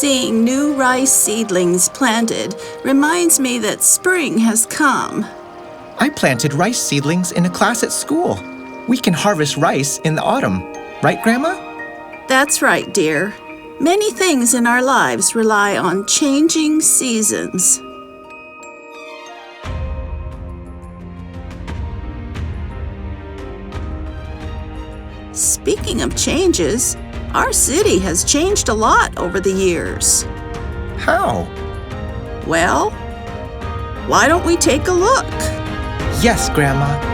Seeing new rice seedlings planted reminds me that spring has come. I planted rice seedlings in a class at school. We can harvest rice in the autumn. Right, Grandma? That's right, dear. Many things in our lives rely on changing seasons. Speaking of changes, our city has changed a lot over the years. How? Well, why don't we take a look? Yes, Grandma.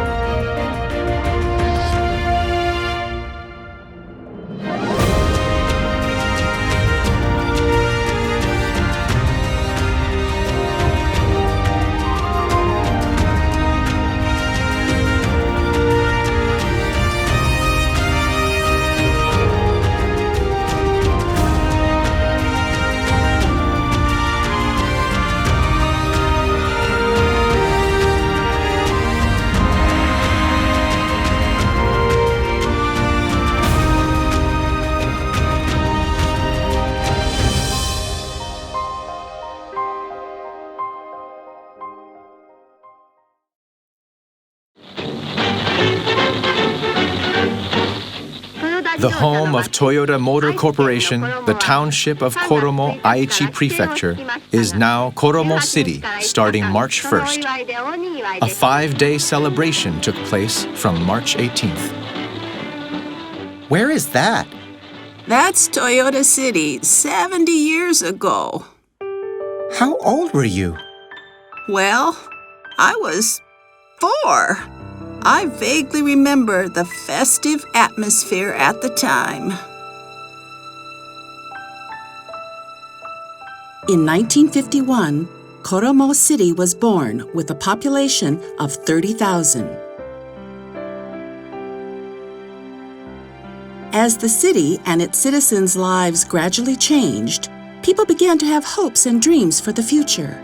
The home of Toyota Motor Corporation, the township of Koromo, Aichi Prefecture, is now Koromo City starting March 1st. A 5-day celebration took place from March 18th. Where is that? That's Toyota City 70 years ago. How old were you? Well, I was 4. I vaguely remember the festive atmosphere at the time. In 1951, Koromo City was born with a population of 30,000. As the city and its citizens' lives gradually changed, people began to have hopes and dreams for the future.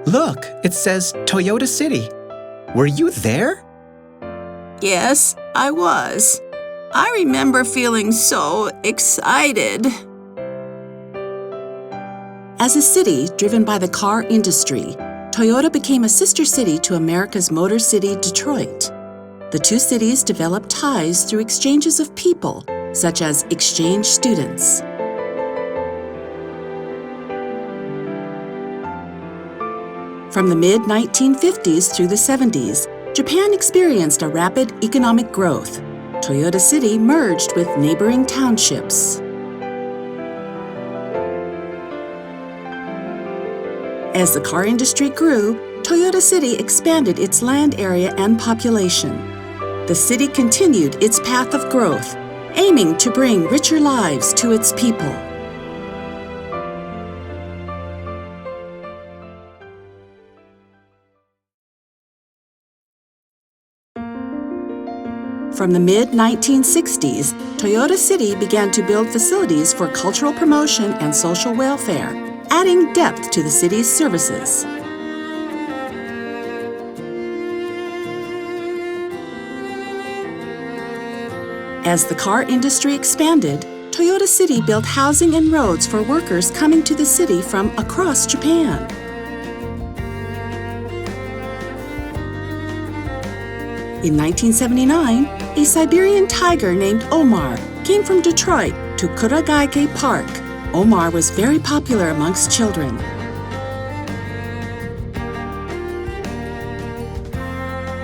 Look, it says Toyota City. Were you there? Yes, I was. I remember feeling so excited. As a city driven by the car industry, Toyota became a sister city to America's Motor City, Detroit. The two cities developed ties through exchanges of people, such as exchange students. From the mid-1950s through the 70s, Japan experienced a rapid economic growth. Toyota City merged with neighboring townships. As the car industry grew, Toyota City expanded its land area and population. The city continued its path of growth, aiming to bring richer lives to its people. From the mid-1960s, Toyota City began to build facilities for cultural promotion and social welfare, adding depth to the city's services. As the car industry expanded, Toyota City built housing and roads for workers coming to the city from across Japan. In 1979, a Siberian tiger named Omar came from Detroit to Kuragaike Park. Omar was very popular amongst children.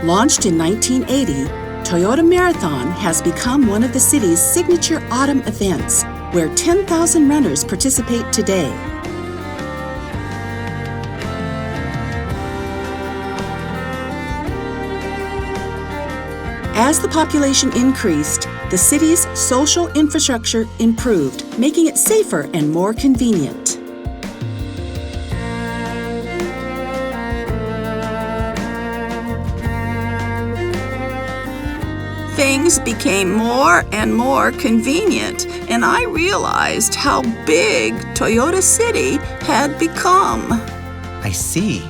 Launched in 1980, Toyota Marathon has become one of the city's signature autumn events, where 10,000 runners participate today. As the population increased, the city's social infrastructure improved, making it safer and more convenient. Things became more and more convenient, and I realized how big Toyota City had become. I see.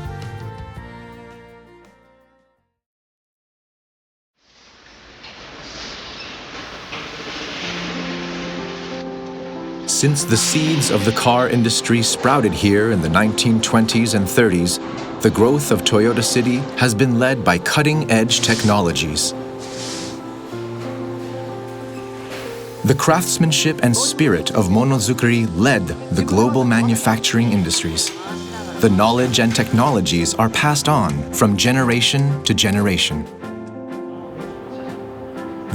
Since the seeds of the car industry sprouted here in the 1920s and 30s, the growth of Toyota City has been led by cutting-edge technologies. The craftsmanship and spirit of monozukuri led the global manufacturing industries. The knowledge and technologies are passed on from generation to generation.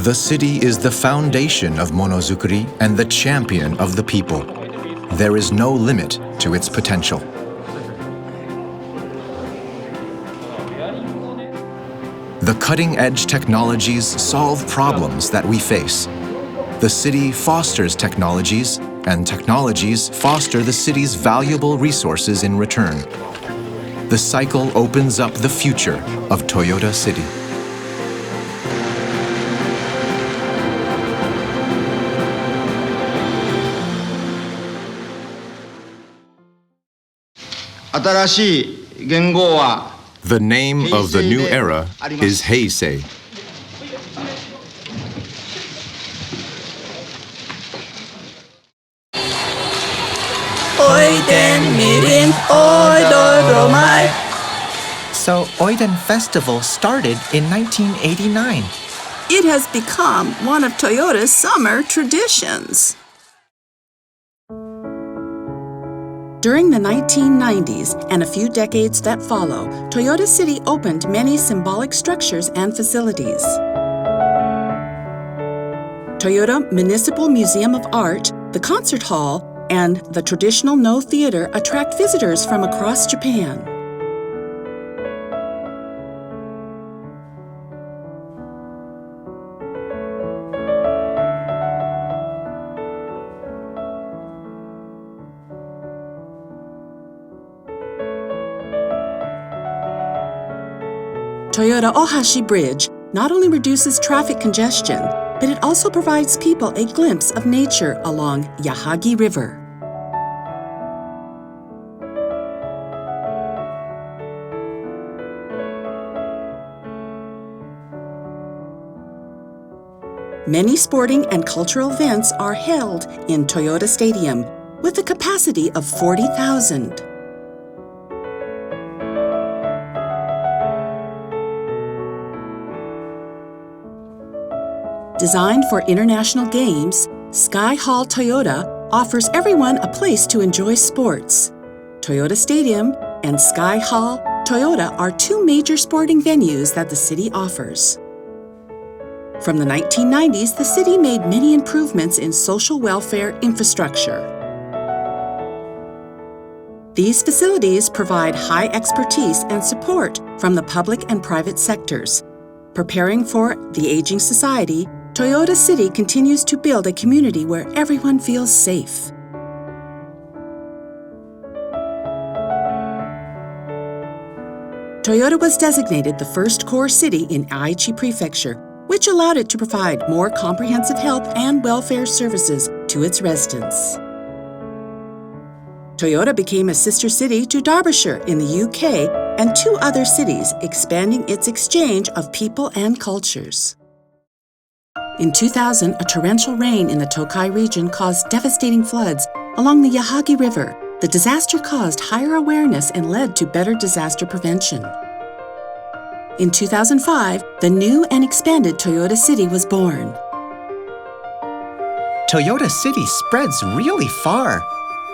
The city is the foundation of monozukuri and the champion of the people. There is no limit to its potential. The cutting-edge technologies solve problems that we face. The city fosters technologies, and technologies foster the city's valuable resources in return. The cycle opens up the future of Toyota City. The name of the new era is Heisei. So Oiden Festival started in 1989. It has become one of Toyota's summer traditions. During the 1990s and a few decades that follow, Toyota City opened many symbolic structures and facilities. Toyota Municipal Museum of Art, the Concert Hall, and the traditional No Theater attract visitors from across Japan. Toyota Ohashi Bridge not only reduces traffic congestion, but it also provides people a glimpse of nature along Yahagi River. Many sporting and cultural events are held in Toyota Stadium with a capacity of 40,000. Designed for international games, Sky Hall Toyota offers everyone a place to enjoy sports. Toyota Stadium and Sky Hall Toyota are two major sporting venues that the city offers. From the 1990s, the city made many improvements in social welfare infrastructure. These facilities provide high expertise and support from the public and private sectors. Preparing for the aging society, Toyota City continues to build a community where everyone feels safe. Toyota was designated the first core city in Aichi Prefecture, which allowed it to provide more comprehensive health and welfare services to its residents. Toyota became a sister city to Derbyshire in the UK and two other cities, expanding its exchange of people and cultures. In 2000, a torrential rain in the Tokai region caused devastating floods along the Yahagi River. The disaster caused higher awareness and led to better disaster prevention. In 2005, the new and expanded Toyota City was born. Toyota City spreads really far.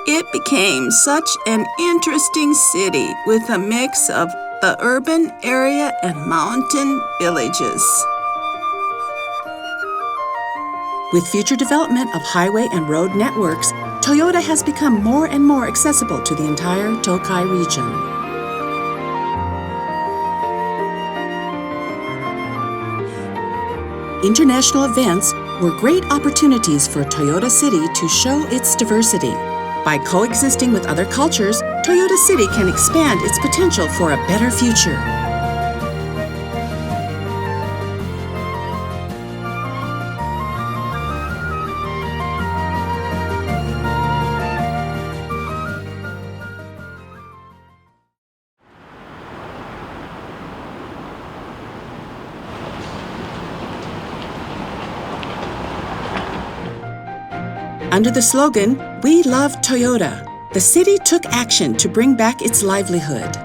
It became such an interesting city with a mix of the urban area and mountain villages. With future development of highway and road networks, Toyota has become more and more accessible to the entire Tokai region. International events were great opportunities for Toyota City to show its diversity. By coexisting with other cultures, Toyota City can expand its potential for a better future. Under the slogan, "We love Toyota," the city took action to bring back its livelihood.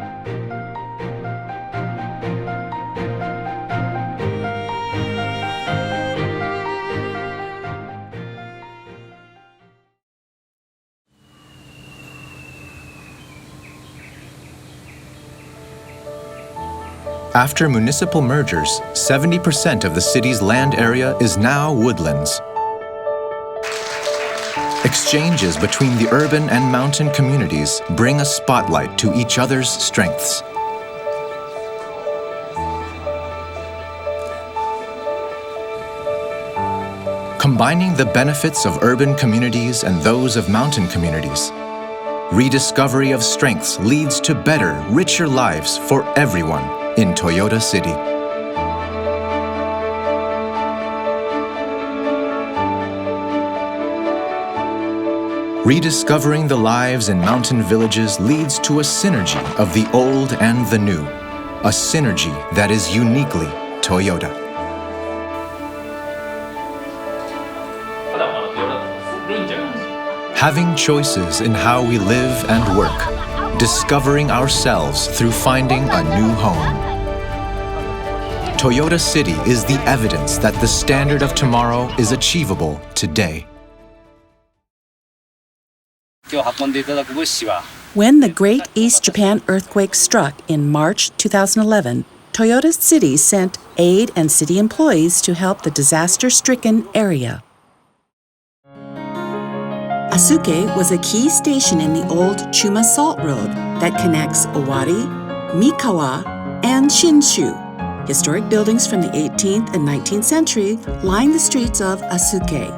After municipal mergers, 70% of the city's land area is now woodlands. Exchanges between the urban and mountain communities bring a spotlight to each other's strengths. Combining the benefits of urban communities and those of mountain communities, rediscovery of strengths leads to better, richer lives for everyone in Toyota City. Rediscovering the lives in mountain villages leads to a synergy of the old and the new, a synergy that is uniquely Toyota. Having choices in how we live and work, discovering ourselves through finding a new home. Toyota City is the evidence that the standard of tomorrow is achievable today. When the Great East Japan earthquake struck in March 2011, Toyota City sent aid and city employees to help the disaster-stricken area. Asuke was a key station in the old Chuma Salt Road that connects Owari, Mikawa, and Shinshu. Historic buildings from the 18th and 19th century line the streets of Asuke.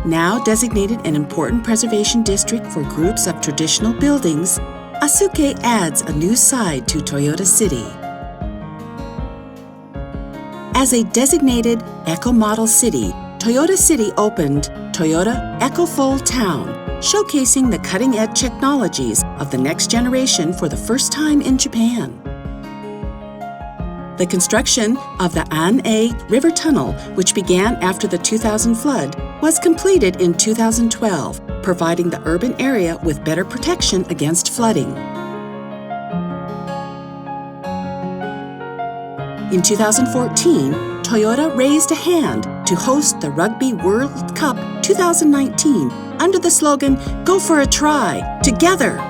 Now designated an important preservation district for groups of traditional buildings, Asuke adds a new side to Toyota City. As a designated eco-model city, Toyota City opened Toyota Eco-Full Town, showcasing the cutting-edge technologies of the next generation for the first time in Japan. The construction of the An-e River Tunnel, which began after the 2000 flood, was completed in 2012, providing the urban area with better protection against flooding. In 2014, Toyota raised a hand to host the Rugby World Cup 2019 under the slogan, "Go for a try, together."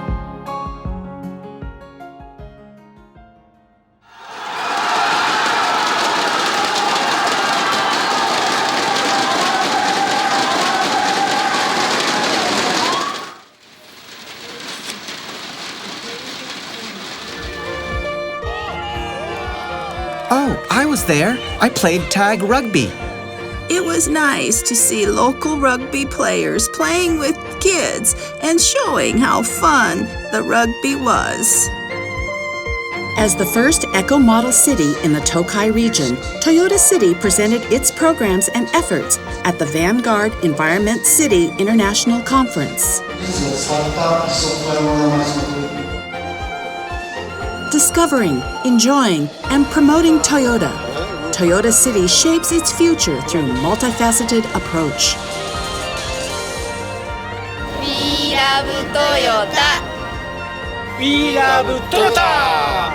Oh, I was there. I played tag rugby. It was nice to see local rugby players playing with kids and showing how fun the rugby was. As the first eco-model city in the Tokai region, Toyota City presented its programs and efforts at the Vanguard Environment City International Conference. Discovering, enjoying, and promoting Toyota, Toyota City shapes its future through multifaceted approach. We love Toyota! We love Toyota!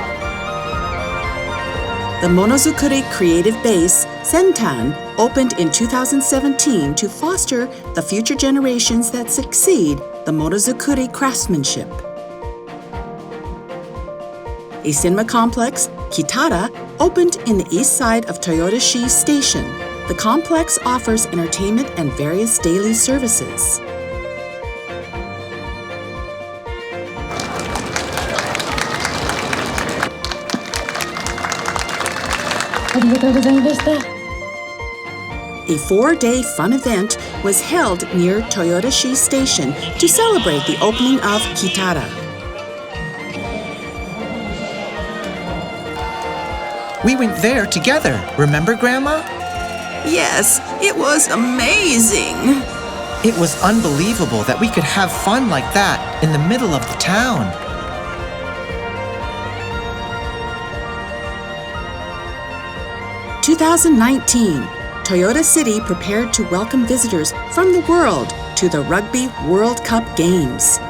The Monozukuri Creative Base, Sentan, opened in 2017 to foster the future generations that succeed the Monozukuri craftsmanship. A cinema complex, Kitara, opened in the east side of Toyota Shi Station. The complex offers entertainment and various daily services. A 4-day fun event was held near Toyota Shi Station to celebrate the opening of Kitara. We went there together, remember, Grandma? Yes, it was amazing. It was unbelievable that we could have fun like that in the middle of the town. "2019, Toyota City prepared to welcome visitors from the world to the Rugby World Cup Games.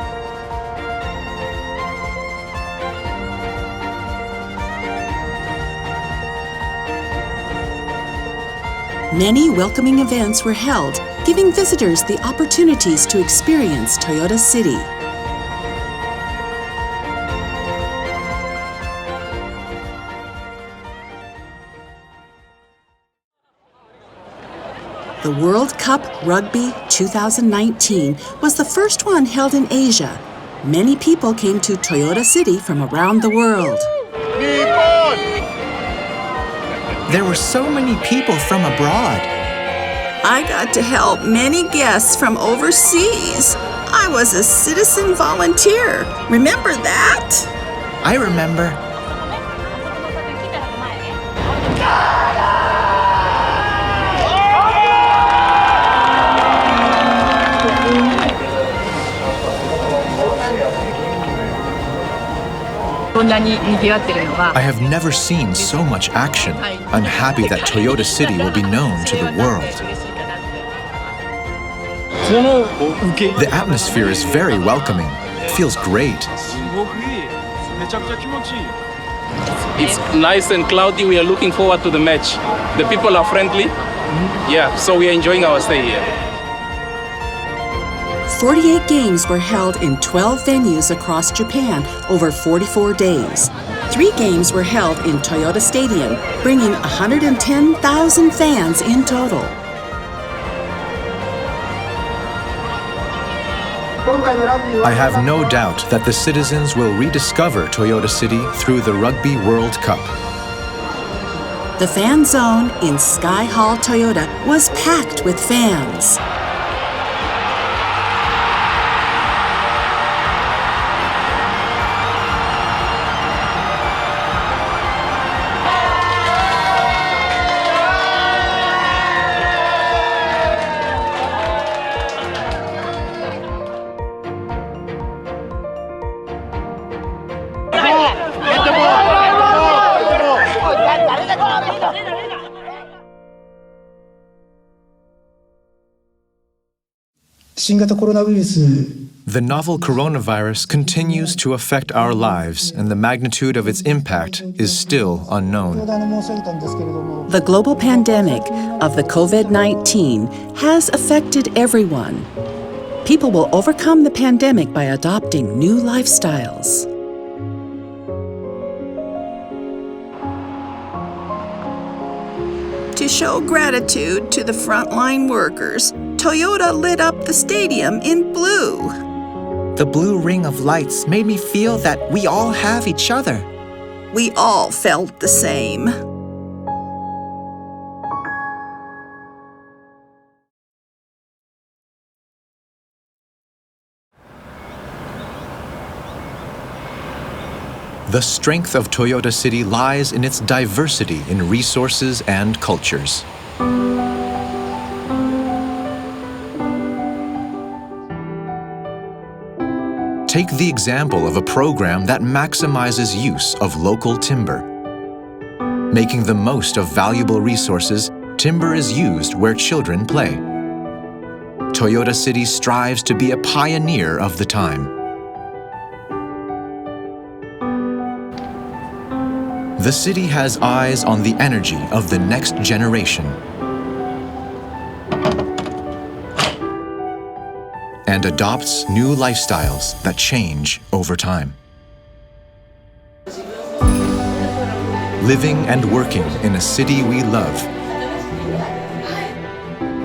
Many welcoming events were held, giving visitors the opportunities to experience Toyota City. The World Cup Rugby 2019 was the first one held in Asia. Many people came to Toyota City from around the world. There were so many people from abroad. I got to help many guests from overseas. I was a citizen volunteer. Remember that? I remember. I have never seen so much action. I'm happy that Toyota City will be known to the world. The atmosphere is very welcoming. It feels great. It's nice and cloudy. We are looking forward to the match. The people are friendly. Yeah, so we are enjoying our stay here. 48 games were held in 12 venues across Japan over 44 days. 3 games were held in Toyota Stadium, bringing 110,000 fans in total. I have no doubt that the citizens will rediscover Toyota City through the Rugby World Cup. The fan zone in Sky Hall Toyota was packed with fans. The novel coronavirus continues to affect our lives, and the magnitude of its impact is still unknown. The global pandemic of the COVID-19 has affected everyone. People will overcome the pandemic by adopting new lifestyles. To show gratitude to the frontline workers, Toyota lit up the stadium in blue. The blue ring of lights made me feel that we all have each other. We all felt the same. The strength of Toyota City lies in its diversity in resources and cultures. Take the example of a program that maximizes use of local timber. Making the most of valuable resources, timber is used where children play. Toyota City strives to be a pioneer of the time. The city has eyes on the energy of the next generation and adopts new lifestyles that change over time. Living and working in a city we love.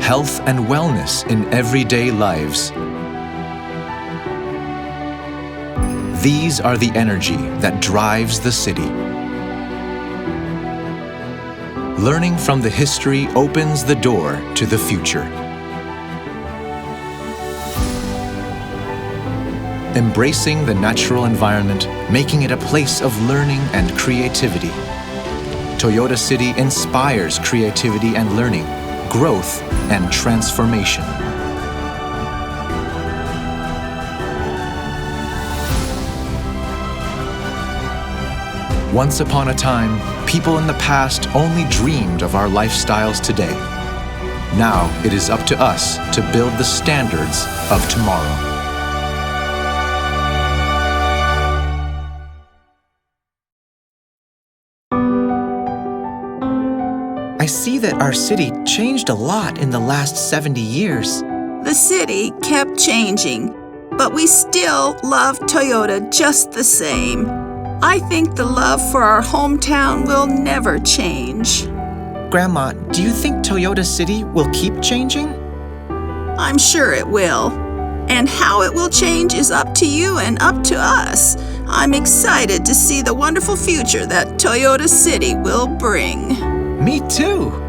Health and wellness in everyday lives. These are the energy that drives the city. Learning from the history opens the door to the future. Embracing the natural environment, making it a place of learning and creativity. Toyota City inspires creativity and learning, growth and transformation. Once upon a time, people in the past only dreamed of our lifestyles today. Now it is up to us to build the standards of tomorrow. I see that our city changed a lot in the last 70 years. The city kept changing, but we still love Toyota just the same. I think the love for our hometown will never change. Grandma, do you think Toyota City will keep changing? I'm sure it will. And how it will change is up to you and up to us. I'm excited to see the wonderful future that Toyota City will bring. Me too!